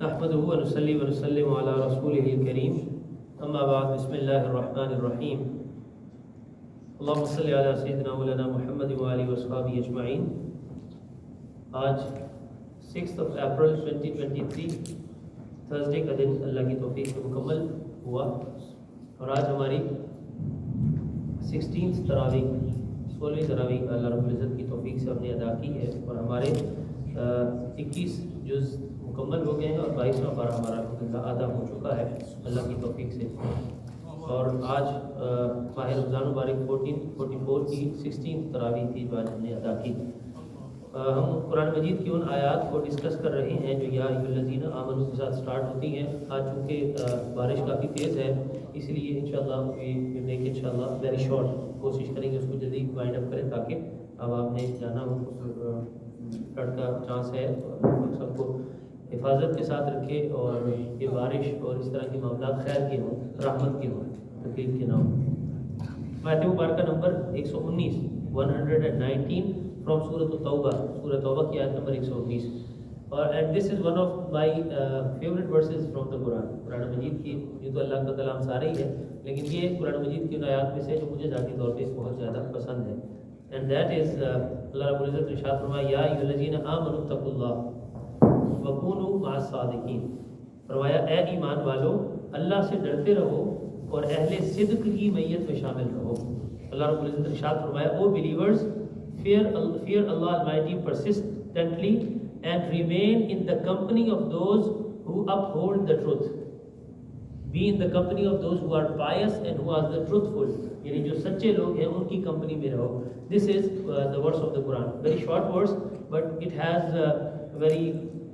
नहमदुहु व नुसल्ली व नुसल्लिमु अला रसूलिहिल करीम अम्मा बाद बिस्मिल्लाहिर रहमानिर रहीम अल्लाहुम्मा सल्लि अला सय्यिदिना मौलाना मुहम्मद व आलिहि व अस्हाबिहि अजमईन। आज 6 अप्रैल 2023 थर्सडे का दिन अल्लाह की तौफीक से मुकम्मल हुआ और आज हमारी 16th तरावीह 16वीं तरावीह अल्लाह रब्बुल इज़्ज़त की तौफीक से हमने अदा की है और हमारे 21 जुज़ मुकम्मल हो गए हैं और 22वां पारा हमारा अल्हम्दुलिल्लाह आधा हो चुका है अल्लाह की तौफीक से। और आज माह रमज़ान मुबारक 1444 की 16th तरावीह थी जो आज हमने अदा की। हम कुरान मजीद की उन आयात को डिस्कस कर रहे हैं जो या अय्युहल्लज़ीना आमनू के साथ स्टार्ट होती हैं। आज चूँकि बारिश काफ़ी तेज़ है इसलिए इंशाअल्लाह वी मेक इंशाअल्लाह वेरी शॉर्ट, कोशिश करेंगे उसको जल्दी वाइंड अप करें ताकि अब आपने जाना हो फ्लड का चांस है तो सबको हिफाजत के साथ रखे और ये बारिश और इस तरह के मामला खैर के हों, रहमत के हों, तकलीफ के ना हों। आयत मुबारका नंबर 119 फ्रॉम सूरत तौबा, सूरत तौबा की आयत नंबर 119। और and this is one of my favourite verses from the Quran. Quran मजीद की ये तो अल्लाह का कलाम सारे ही है लेकिन ये कुरान मजीद की उन आयत में से जो मुझे ज़ाती तौर पे बहुत ज़्यादा पसंद है। एंड दैट इज़ अल्लाह रब्बुल इज़्ज़त ने इरशाद फरमाया या अय्युहल्लज़ीना आमनू तक़ुल्लाह वकूनू मअस सादिकीन। फरमाया ए ईमान वालो अल्लाह से डरते रहो और अहले सिद्क की मैयत में शामिल रहो। अल्लाह रब्बुल इज़्ज़त ने इरशाद फरमाया ओ believers fear Allah Almighty persistently and remain in the company of those who uphold the truth. Be in the company of those who are pious and who are the truthful. यानी जो सच्चे लोग हैं उनकी कंपनी में रहो। This is the verse of the Quran. Very short verse, but it has a very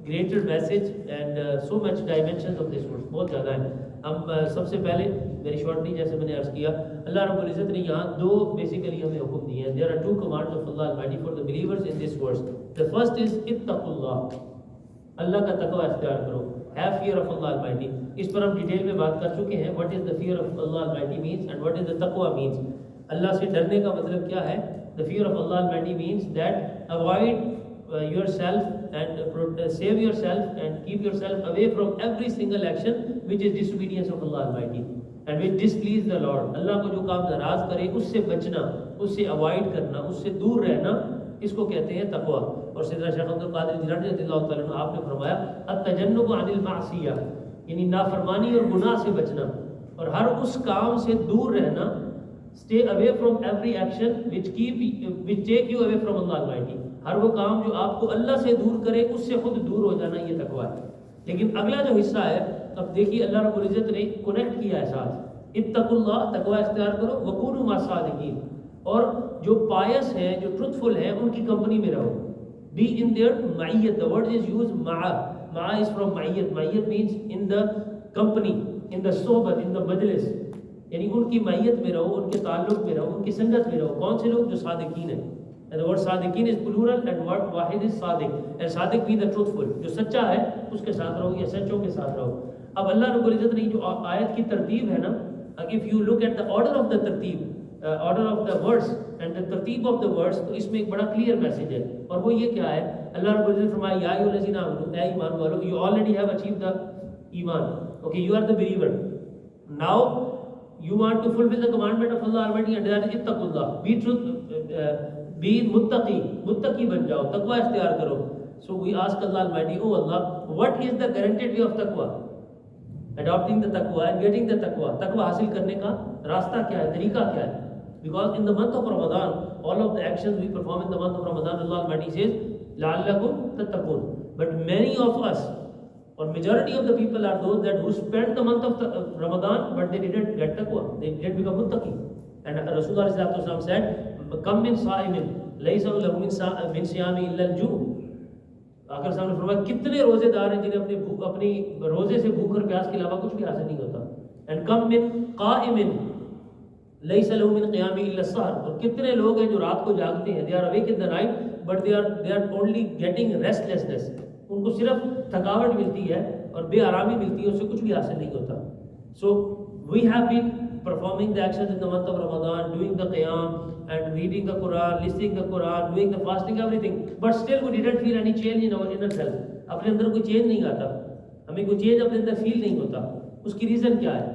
greater message and so much dimensions of this verse. बहुत ज़्यादा है। हम सबसे पहले वेरी शॉर्टली जैसे मैंने अर्ज़ किया अल्लाह रब्बुल इज़्ज़त ने यहाँ दो बेसिकली हमें हुक्म दिए हैं। There are two commands of Allah almighty for the believers in this verse. The first is इत्तकुल्लाह, अल्लाह का तकवा इख्तियार करो, have fear of Allah almighty. इस पर हम डिटेल में बात कर चुके हैं what is the fear of Allah almighty means and what is the तकवा मींस। अल्लाह से डरने का मतलब क्या है? The fear of Allah almighty means that avoid yourself and save yourself and keep yourself away from every single action which is disobedience of Allah Almighty and which displease the Lord। अल्लाह को जो काम नाराज करे उससे बचना, उससे avoid करना, उससे दूर रहना, इसको कहते हैं तकवा। और सैयदना शेख अब्दुल कादिर जिलानी रज़ियल्लाहु तआला अन्हु आपने फरमाया अत-तजन्नुबु अनिल मासिया, यानी नाफरमानी और गुनाह से बचना और हर उस काम से दूर रहना। Stay away from every action which take you away from Allah Almighty। हर वो काम जो आपको अल्लाह से दूर करे उससे खुद दूर हो जाना, ये तकवा है। लेकिन अगला जो हिस्सा है, अब देखिए अल्लाह रब्बुल इज़्ज़त ने कनेक्ट किया है साथ इत्तकुल्लाह, तकवा इख्तियार करो, वकूनू मअस सादिकीन, और जो पायस हैं जो ट्रुथफुल हैं उनकी कंपनी में रहो। बी इन देयर मईयत, द वर्ड इज यूज्ड मा इज फ्रॉम मईयत। मईयत means in the company, in the सोहबत, इन द मजलिस, यानी उनकी मईयत में रहो, उनके ताल्लुक में रहो, उनकी संगत में रहो। कौन से लोग? जो सादिकीन हैं। And the word सादिकीन is plural and word Wahid is Sadiq, and Sadiq means the truthful, जो सच्चा है उसके साथ रहो या सच्चों के साथ रहो। अब अल्लाह रब्बुल इज़्ज़त ने जो आयत की तरतीब है ना, if you look at the order of the तरतीब, order of the words and the तरतीब of the words, तो इसमें एक बड़ा क्लियर मैसेज है और वो ये क्या है? अल्लाह रब्बुल इज़्ज़त फरमाया या अय्युहल्लज़ीना आमनू, ऐ ईमान वालों, you already have achieved the Iman, okay, you are the believer, now you want to fulfill the commandment of Allah Almighty and that is ittaqullah, be truth, be Muttaqi बन जाओ, तकवा इख्तियार करो। So we ask Allah Almighty, oh Allah, what is the guaranteed way of taqwa? Adopting the taqwa and getting the taqwa, तकवा हासिल करने का रास्ता क्या है, तरीका क्या है? Because in the month of Ramadan, all of the actions we perform in the month of Ramadan, Allah Almighty says लअल्लकुम तत्तकून, but many of us or majority of the people are those that who spend the month of Ramadan but they didn't get taqwa, they didn't become muttaqi। And Rasulullah sallallahu alaihi wasallam said कम मिन साइमिन लैसा लहु मिन सियामी इल्ला अल-जू। आखिर सामने फरमाया कितने रोजेदार हैं जिन्हें अपनी रोजे से भूख और प्यास के अलावा कुछ भी हासिल नहीं होता। एंड कम मिन काइमिन लैसा लहु मिन क़ियामी इल्ला अस-सहर, और कितने लोग हैं जो रात को जागते हैं, they are awake in the night but they are only getting restlessness, उनको सिर्फ थकावट मिलती है और बेआरामी मिलती है, उससे कुछ भी हासिल नहीं होता। So we have been performing the actions in the month of Ramadan, doing the qiyam and reading the Quran, listening the Quran, doing the fasting, everything, but still we didn't feel any change in our inner self। अपने अंदर कोई change नहीं आता, हमें कोई change अपने अंदर feel नहीं होता। उसकी रीज़न क्या है?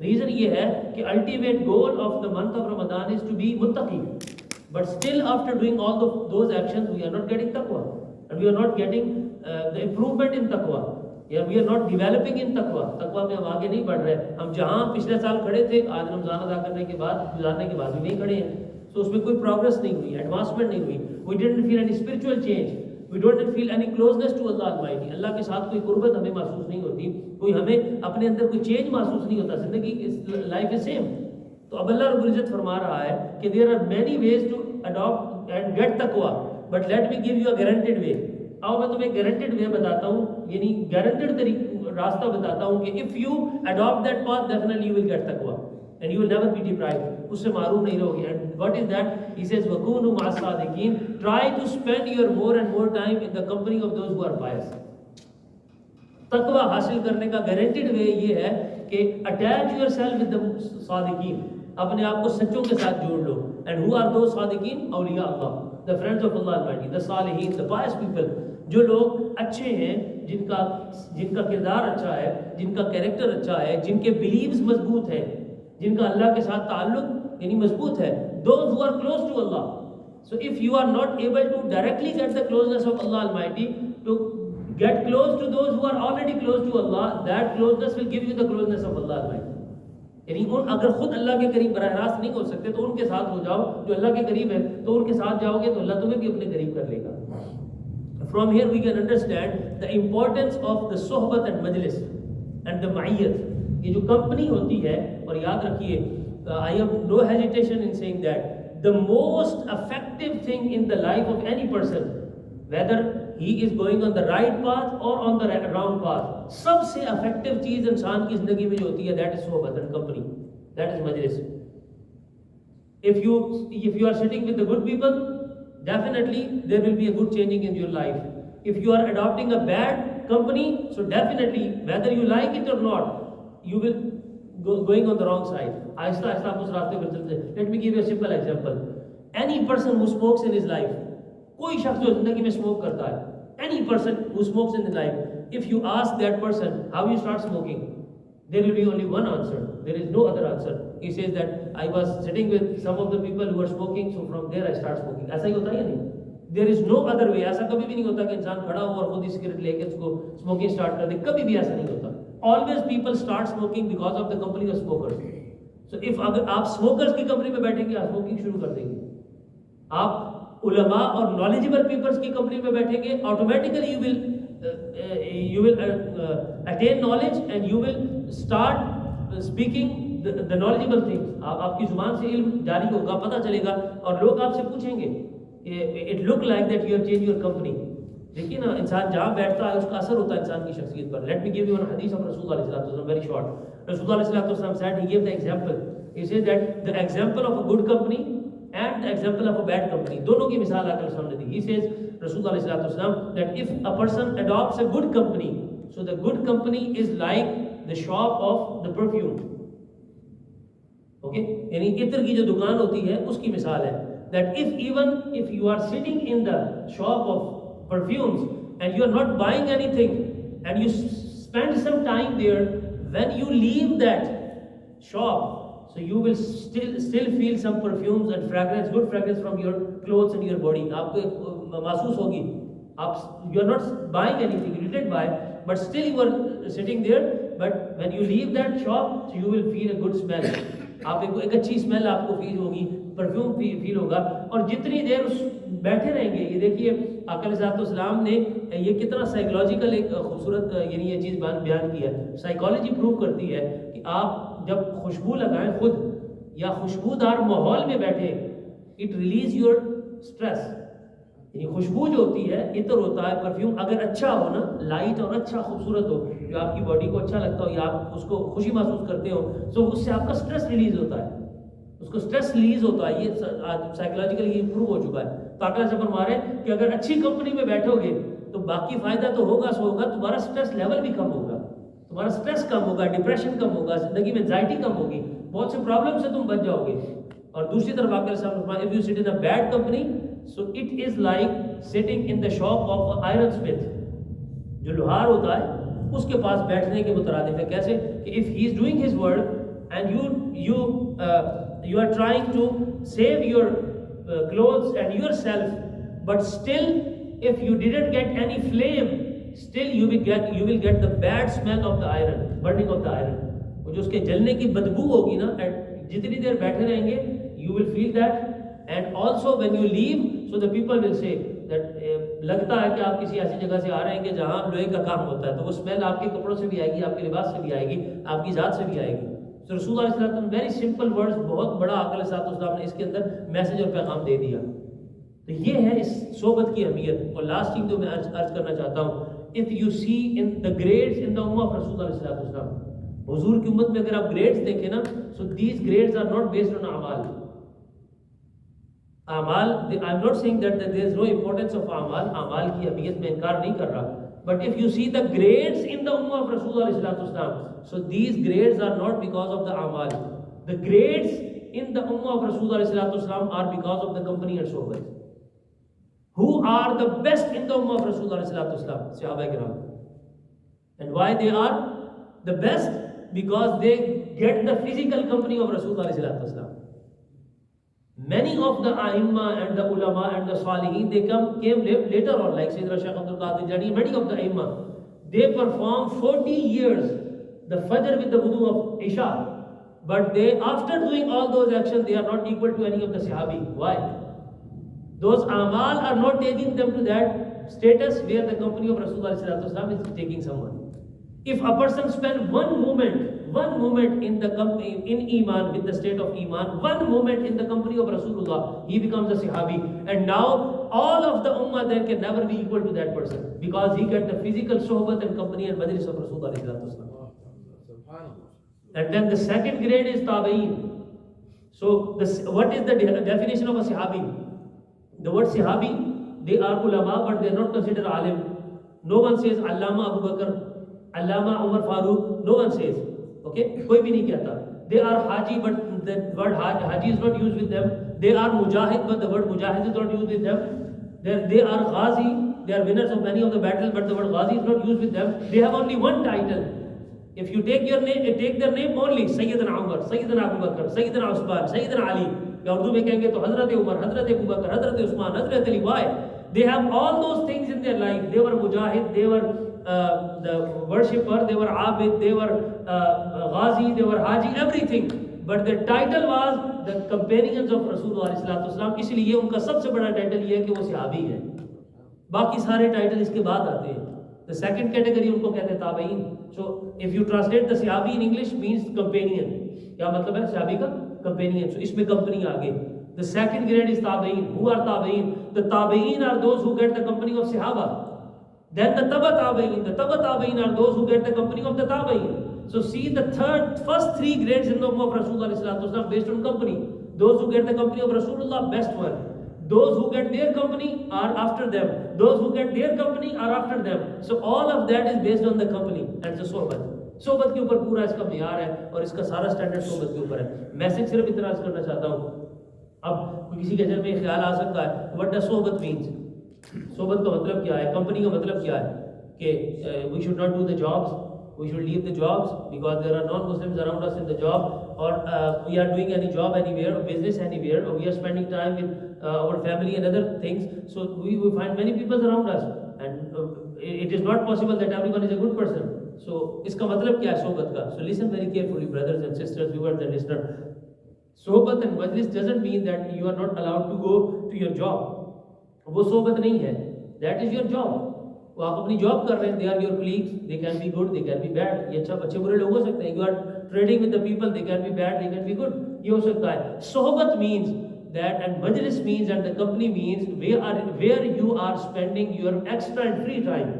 रीज़न ये है कि ultimate goal of the month of Ramadan is to be मुत्तकी, but still after doing all those actions we are not getting तकवा and we are not getting the improvement in तकवा, या we are not developing in तकवा। तकवा में हम आगे नहीं बढ़ रहे। हम जहाँ पिछले साल खड़े थे, आज रमज़ान अदा करने के बाद, गुजारने के बाद भी वहीं खड़े हैं। तो उसमें कोई प्रोग्रेस नहीं हुई, एडवांसमेंट नहीं हुई। We didn't feel any spiritual change, we don't feel any closeness to Allah almighty. Allah के साथ कोई कुर्बत हमें महसूस नहीं होती, कोई हमें अपने अंदर कोई चेंज महसूस नहीं होता। जिंदगी लाइफ इज सेम। तो अब अल्लाह रब्बुल इज्जत फरमा रहा है कि there are many ways to adopt and get तकवा, but let me give you a guaranteed way. आओ मैं तुम्हें गारंटेड वे बताता हूँ, यानी गारंटेड रास्ता बताता हूँ कि if you adopt that path definitely you will get तकवा and you will never be deprived, उससे मारूम नहीं रहोगे। And what is that? He says वकूनु मअस सादिकीन, try to spend your more and more time in the company of those who are pious. तकवा हासिल करने का गारंटेड वे ये है कि अटैच योरसेल्फ विद द सादिकीन, अपने आप को सच्चों के साथ जोड़ लो। एंड हु आर दोज सादिकीन? औलिया Allah, the friends of Allah almighty, the सालिहीन, द पायस पीपल। जो लोग अच्छे हैं, जिनका किरदार अच्छा है, जिनका कैरेक्टर अच्छा है, जिनके बिलीव्स मजबूत हैं, जिनका अल्लाह के साथ ताल्लुक यानी मजबूत है, those who are close to Allah. So if you are not able to directly get the closeness of Allah almighty, to get close to those who are already close to Allah, that closeness will give you the closeness of Allah almighty. यानी अगर खुद अल्लाह के करीब बराह रास्त नहीं हो सकते तो उनके साथ हो जाओ जो अल्लाह के करीब है, तो उनके साथ जाओगे तो अल्लाह तुम्हें भी अपने करीब कर लेगा। From here we can understand the importance of the sohbat and majlis and the ma'iyyat। ये जो कंपनी होती है, और याद रखिए, I have no hesitation in saying that the most effective thing in the life of any person, whether he is going on the right path or on the wrong path, सबसे effective चीज इंसान की जिंदगी में जो होती है, that is sohbat and company, that is majlis। If you are sitting with the good people, definitely there will be a good changing in your life. If you are adopting a bad company, so definitely whether you like it or not, you will going on the wrong side। Aahista Aahista आप उस रास्ते पर चलते हैं। Let me give you a simple example। Any person who smokes in his life, कोई शख्स जो जिंदगी में स्मोक करता है, any person who smokes in his life, if you ask that person how you start smoking, there will be only one answer, there is no other answer। He says that I was sitting with some of the people who were smoking, so from there I start smoking। ऐसा ही होता है या नहीं? There is no other way। ऐसा कभी भी नहीं होता कि इंसान खड़ा हो और खुद ही सिगरेट लेके उसको स्मोकिंग स्टार्ट कर दे, कभी भी ऐसा नहीं होता। Always people start smoking because of the company of smokers। So if अगर आप स्मोकर्स की कंपनी में बैठेंगे, आप स्मोकिंग शुरू कर देंगे। आप उलमा और नॉलेजेबल पीपल्स की कंपनी में बैठेंगे, automatically you will attain knowledge and you will start speaking the knowledgeable things। आपकी जुबान से इल्म जारी होगा, पता चलेगा, और लोग आपसे पूछेंगे it look like that you have change your company. देखिए ना, इंसान जहाँ बैठता है उसका असर होता है इंसान की शख्सियत पर। Late me give you one हदीस ऑफ रसूलुल्लाह सल्लल्लाहु अलैहि वसल्लम, वेरी शॉर्ट। रसूलुल्लाह सल्लल्लाहु अलैहि वसल्लम said, he gave the example, he said that the example of a good company and the example of a bad company, दोनों की मिसाल आकर सामने दी। He says, रसूलुल्लाह सल्लल्लाहु अलैहि वसल्लम, that if a person adopts a good company, so the good company is like the shop of the perfume। Okay, यानी इत्र की जो दुकान होती है उसकी मिसाल है। That if you are sitting in the shop of perfumes and you are not buying anything and you spend some time there, when you leave that shop, so you will still feel some perfumes and fragrance, good fragrance from your clothes and your body। आपको महसूस होगी, आप you are not buying anything, you didn't buy, but still you are sitting there, but when you leave that shop, so you will feel a good smell। आप एक अच्छी smell आपको feel होगी, perfume feel होगा। और जितनी देर उस बैठे रहेंगे, ये देखिए आका अलैहिस्सलाम ने ये कितना साइकोलॉजिकल एक खूबसूरत यानी ये चीज़ बयान की है। साइकोलॉजी प्रूव करती है कि आप जब खुशबू लगाएं खुद या खुशबूदार माहौल में बैठे, इट रिलीज योर स्ट्रेस। यानी खुशबू जो होती है, इत्र होता है, परफ्यूम अगर अच्छा हो ना, लाइट और अच्छा खूबसूरत हो, जो आपकी बॉडी को अच्छा लगता हो या आप उसको खुशी महसूस करते हो, तो उससे आपका स्ट्रेस रिलीज होता है, उसको स्ट्रेस रिलीज होता है। ये साइकोलॉजिकली ये प्रूव हो चुका है। तो आकड़ा से फरमा रहे कि अगर अच्छी कंपनी में बैठोगे तो बाकी फायदा तो होगा सो होगा, तुम्हारा स्ट्रेस लेवल भी कम होगा, तुम्हारा स्ट्रेस कम होगा, डिप्रेशन कम होगा, जिंदगी में एंजाइटी कम होगी, बहुत से प्रॉब्लम से तुम बच जाओगे। और दूसरी तरफ आकर साहब, if you sit in a bad company, so it is like sitting in the shop of iron Smith. जो लोहार होता है उसके पास बैठने के मुतरादिफ है। कैसे कि if he is doing his work and you are trying to save your clothes and yourself, but still if you didn't get any flame, still you will get the bad smell of the iron, burning of the iron. वो जो उसके जलने की बदबू होगी ना, जितनी देर बैठे रहेंगे you will feel that. And also when you leave, so the people will say that लगता है कि आप किसी ऐसी जगह से आ रहे हैं कि जहाँ लोहे का काम होता है, तो वो स्मेल आपके कपड़ों से भी आएगी, आपके लिबास से भी आएगी, आपकी जात से भी आएगी। तो रसूल अलैहि सल्लल्लाहु अलैहि वसल्लम वेरी सिंपल वर्ड्स, बहुत बड़ा आकल साहब ने इसके अंदर मैसेज और पैगाम दे दिया। तो ये है इस सोबत की अहमियत। और लास्ट थिंग जो मैं अर्ज करना चाहता हूँ, if you see in the grades in the ummah of रसूल अलैहि सल्लल्लाहु अलैहि वसल्लम, हुजूर की उम्मत में अगर आप ग्रेड्स देखें ना, so these grades are not based on amaal. Amaal, I am not saying that there is no importance of amaal, अमाल की अहमियत में इनकार नहीं कर रहा, but if you see the grades in the ummah of Rasulullah, so these grades are not because of the amal. The grades in the ummah of Rasulullah are because of the company and sohbat. Who are the best in the ummah of Rasulullah? Sahaba kiram. And why they are the best? Because they get the physical company of Rasulullah. Many of the Aimma and the Ulama and the Salihin, they came later on, like Sayyidina Shaykh Abdul Qadir Jani, many of the Aimma, they perform 40 years the Fajr with the wudu of Isha, but they, after doing all those actions, they are not equal to any of the Sahabi. Why? Those Amal are not taking them to that status where the company of Rasulullah is taking someone. If a person spends one moment in the company, in Iman, with the state of Iman, one moment in the company of Rasulullah, he becomes a Sahabi. And now all of the Ummah then can never be equal to that person, because he gets the physical sohbat and company and majlis of Rasulullah. And then the second grade is Tabi'een. So what is the definition of a Sahabi? The word Sahabi, they are ulama, but they are not considered alim. No one says Allama Abu Bakr, Allama Umar Farooq, no one says. Okay, कोई भी नहीं कहता. They are Haji, but the word Haji is not used with them. They are Mujahid, but the word Mujahid is not used with them. They are Ghazi, they are winners of many of the battles, but the word Ghazi is not used with them. They have only one title. If you take their name only, Sayyidina Umar, Sayyidina Abu Bakr, Sayyidina Usman, Sayyidina Ali. या उर्दू में कहेंगे तो हजरत उमर, हजरत अबू बकर, हजरत उस्मान, हजरत Ali. Why? They have all those things in their life. They were Mujahid, they were the worshipper, they were Abid, they were Ghazi, they were Haji, everything. But the title was the companions of Rasulullah. इसलिए उनका सबसे बड़ा title ये है कि वो सहाबी है. बाकी सारे टाइटल इसके बाद आते हैं. The second category उनको कहते हैं ताबईन. So if you translate the सहाबी in English means companion. क्या मतलब है सहाबी का? Companion. So इसमें company आ गई. The second grade is tabi'in. Who are tabi'in? The tabi'in are those who get the company of Sahaba. Then the taba tabi'in are those who get the company of the tabi'in. So see the first three grades in the ummah of Rasulullah based on company. Those who get the company of Rasulullah, best one. Those who get their company are after them. Those who get their company are after them. So all of that is based on the company and the sohbat. सोबत के ऊपर पूरा इसका मियार है और इसका सारा स्टैंडर्ड सोबत के ऊपर है. मैसेज सिर्फ इतना अर्ज करना चाहता हूँ. अब किसी के जहन में ख्याल आ सकता है व्हाट डज सोबत मीन्स. सोबत का मतलब क्या है, कंपनी का मतलब क्या है कि we should not do the jobs, we should leave the jobs because there are non Muslims around us in the job, और we are doing any job anywhere और बिजनेस एनीवेयर, और we are spending time with our family and other things. So we find many peoples around us and it is not possible that everyone is a good person. So इसका मतलब क्या है सोबत का? So listen very carefully, brothers and sisters, viewers and listeners. सोबत and majlis doesn't mean that you are not allowed to go to your job. वो सोबत नहीं है. That is your job. वो आप अपनी जॉब कर रहे हैं. They are your colleagues. They can be good, they can be bad. ये अच्छे बुरे लोग हो सकते हैं. You are trading with the people. They can be bad, they can be good. ये हो सकता है. सोबत means that, and majlis means, and the company means where you are spending your extra and free time.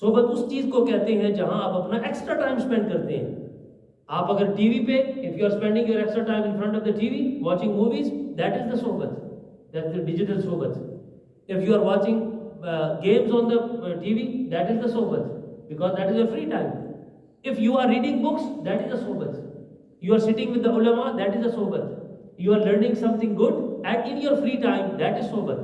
सोबत उस चीज को कहते हैं जहां आप अपना एक्स्ट्रा टाइम स्पेंड करते हैं. आप अगर टीवी पे, if you are spending your extra time in front of the TV watching movies, that is the सोबत, दैट्स द डिजिटल सोबत. If you are watching games on the TV, that is the सोबत, because that is your free time. If you are reading books, that is the सोबत. You are sitting with the उलमा, that is the सोबत. You are learning something good in your free time, that is सोबत.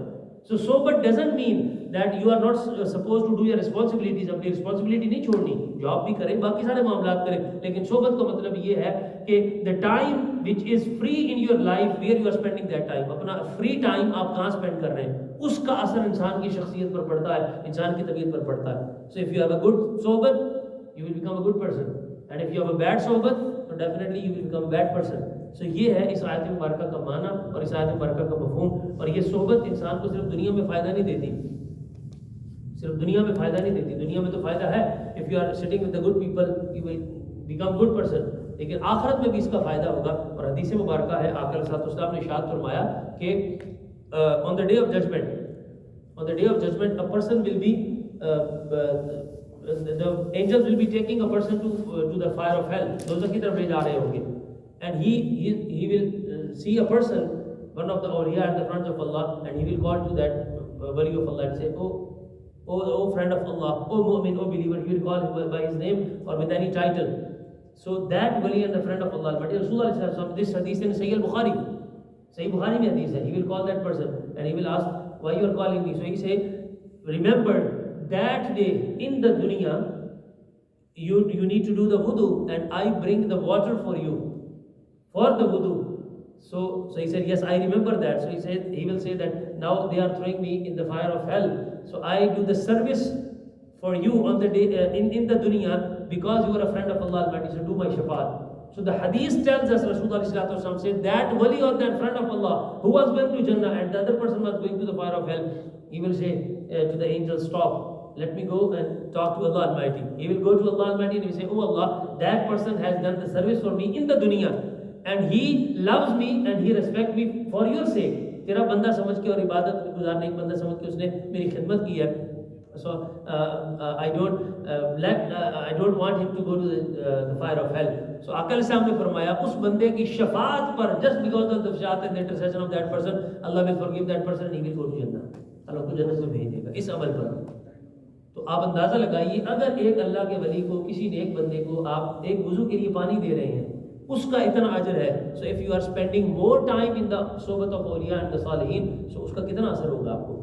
So sohbat doesn't mean that you are not supposed to do your responsibilities. अपनी responsibility नहीं छोड़नी, job भी करें, बाकी सारे मामलात करें, लेकिन सोहबत का मतलब ये है कि the time which is free in your life, where you are spending that time, अपना free time आप कहाँ spend कर रहे हैं, उसका असर इंसान की शख्सियत पर पड़ता है, इंसान की तबीयत पर पड़ता है. So if you have a good sohbat, you will become a good person, and if you have a bad sohbat, तो definitely you will become a bad person. So ये है इस आयत मुबारका का माना और इस आयत मुबारका का मफ़हूम. और ये सोहबत इंसान को सिर्फ दुनिया में फ़ायदा नहीं देती, सिर्फ दुनिया में फ़ायदा नहीं देती, दुनिया में तो फ़ायदा है, if you are sitting with the good people you will become good person, लेकिन आखिरत में भी इसका फ़ायदा होगा. और हदीस मुबारका है, आका अलैहिस्सलाम ने इरशाद फरमाया कि on the day of judgement, on the day of judgment a person will be the angels will be taking a person to the fire of hell, दोज़ख की तरफ ले जा रहे होंगे, and he will see a person, one of the awliya in the front of Allah, and he will call to that wali of Allah and say, oh friend of Allah, oh mu'min, oh believer. He will call him by his name or with any title. So that wali and the friend of Allah, but Rasulullah, this hadith in Sahih al-Bukhari, Sahih Bukhari mein hadith hai, he will call that person and he will ask, why you are calling me? So he say, remember that day in the dunya you need to do the wudu, and I bring the water for you for the wudu. So he said, yes, I remember that. So he will say that now they are throwing me in the fire of hell, so I do the service for you on the day in the dunya because you are a friend of Allah Almighty, so do my shafaat. So the hadith tells us, Rasulullah said that wali or that friend of Allah who was going to Jannah and the other person was going to the fire of hell, he will say to the angels, stop, let me go and talk to Allah Almighty. He will go to Allah Almighty and he will say, oh Allah, that person has done the service for me in the dunya and he loves me and he respects me for your sake. तेरा बंदा समझ के और इबादत में गुजारने एक बंदा समझ के उसने मेरी खिदमत की है. So I don't want him to go to the fire of hell. So Aqal Islam ने फरमाया उस बंदे की शफात पर, just because of the shafaat and the intercession of that person, Allah will forgive that person and he will go to Jannah. Allah को जन्नत में भेज देगा इस अमल पर. तो आप अंदाज़ा लगाइए, अगर एक अल्लाह के वली को, किसी नेक बंदे को आप एक वुज़ू के लिए पानी दे रहे हैं, उसका इतना अजर है. So if you are spending more time in the सोहबत ऑफ औलिया एंड द सालिहीन, सो उसका कितना असर होगा आपको.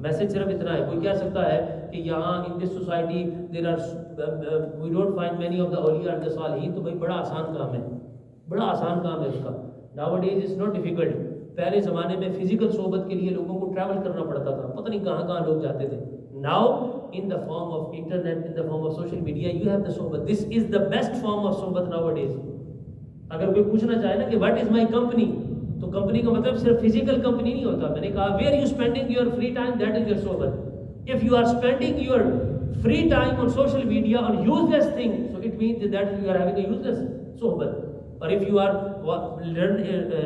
मैसेज सिर्फ इतना है. कोई कह सकता है कि यहाँ in this society there are we don't find many of the औलिया एंड द सालिहीन. तो भाई बड़ा आसान काम है, बड़ा आसान काम है उसका. Nowadays is not difficult. पहले ज़माने में फिजिकल सोहबत के लिए लोगों को ट्रैवल करना पड़ता था, पता नहीं कहाँ कहाँ लोग जाते थे. Now in the form of internet, in the form of social media, you have the sohbat. This is the best form of sohbat nowadays. अगर कोई पूछना चाहे ना कि what is my company, तो कंपनी का मतलब सिर्फ फिजिकल कंपनी नहीं होता. मैंने कहा where you spending your free time, that is your sohbat. If you are spending your free time on social media on useless things, so it means that you are having a useless sohbat. Or if you are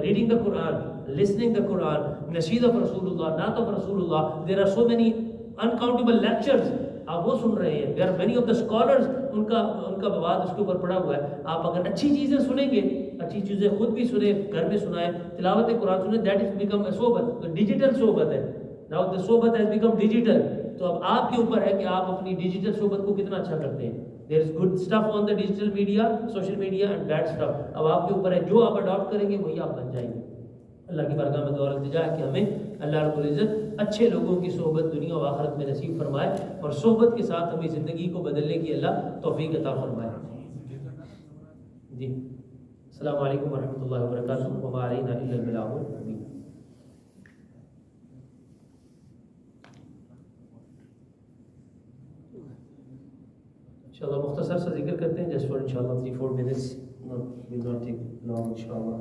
reading the Quran, listening the Quran, nasheed of Rasulullah, naat of Rasulullah, there are so many uncountable lectures आप वो सुन रहे हैं. there are many of the scholars, उनका बवाद उसके ऊपर पड़ा हुआ है. आप अगर अच्छी चीज़ें सुनेंगे, अच्छी चीज़ें खुद भी सुने, घर में सुनाए, तिलावत कुरान सुने, दैट इज बिकम अ सोहबत. तो डिजिटल सोहबत है. नाउ द सोहबत हैज बिकम डिजिटल. तो अब आपके ऊपर है कि आप अपनी डिजिटल सोहबत को कितना अच्छा करते हैं. There is good stuff on the digital media, social media and bad stuff. अब आपके ऊपर है, जो आप अडॉप्ट करेंगे वही आप बन जाएंगे. अल्लाह की बारगाह में दुआ इल्तिजा है कि हमें अल्लाह रब्बुल इज़्ज़त अच्छे लोगों की सोहबत दुनिया और आखिरत में नसीब फरमाए और सोहबत के साथ हमें ज़िंदगी को बदलने की अल्लाह तौफीक अता फरमाए. जी, अस्सलामु अलैकुम वरहमतुल्लाहि वबरकातुहू. व मा अलैना इल्लल बलागुल मुबीन. इंशाअल्लाह मुख्तसर सा जिक्र करते हैं, जस्ट फॉर इंशाअल्लाह 3-4 minutes, will not take long इंशाअल्लाह.